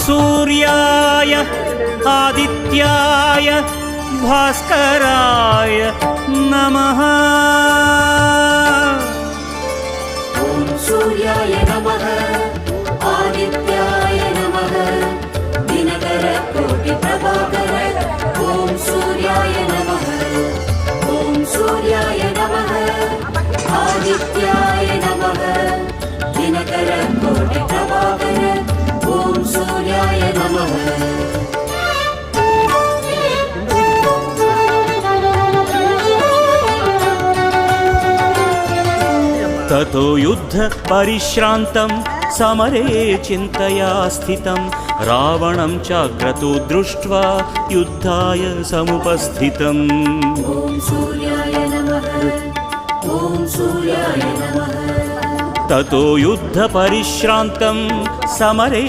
सूर्याय आदित्याय भास्कराय नमः। ॐ सूर्याय नमः आदित्याय नमः दिनकर कोटि प्रभाकर। ॐ सूर्याय नमः ॐ सूर्याय नमः आदित्याय नमः दिनकर कोटि प्रभाकर। ॐ सूर्याय नमः। ततो युद्ध परिश्रान्तं समरे चिन्तया स्थितं रावणं चाक्रतो दृष्ट्वा युद्धाय समुपस्थितम्। ॐ सूर्याय नमः ॐ सूर्याय नमः। ततो युद्ध परिश्रान्तं समरे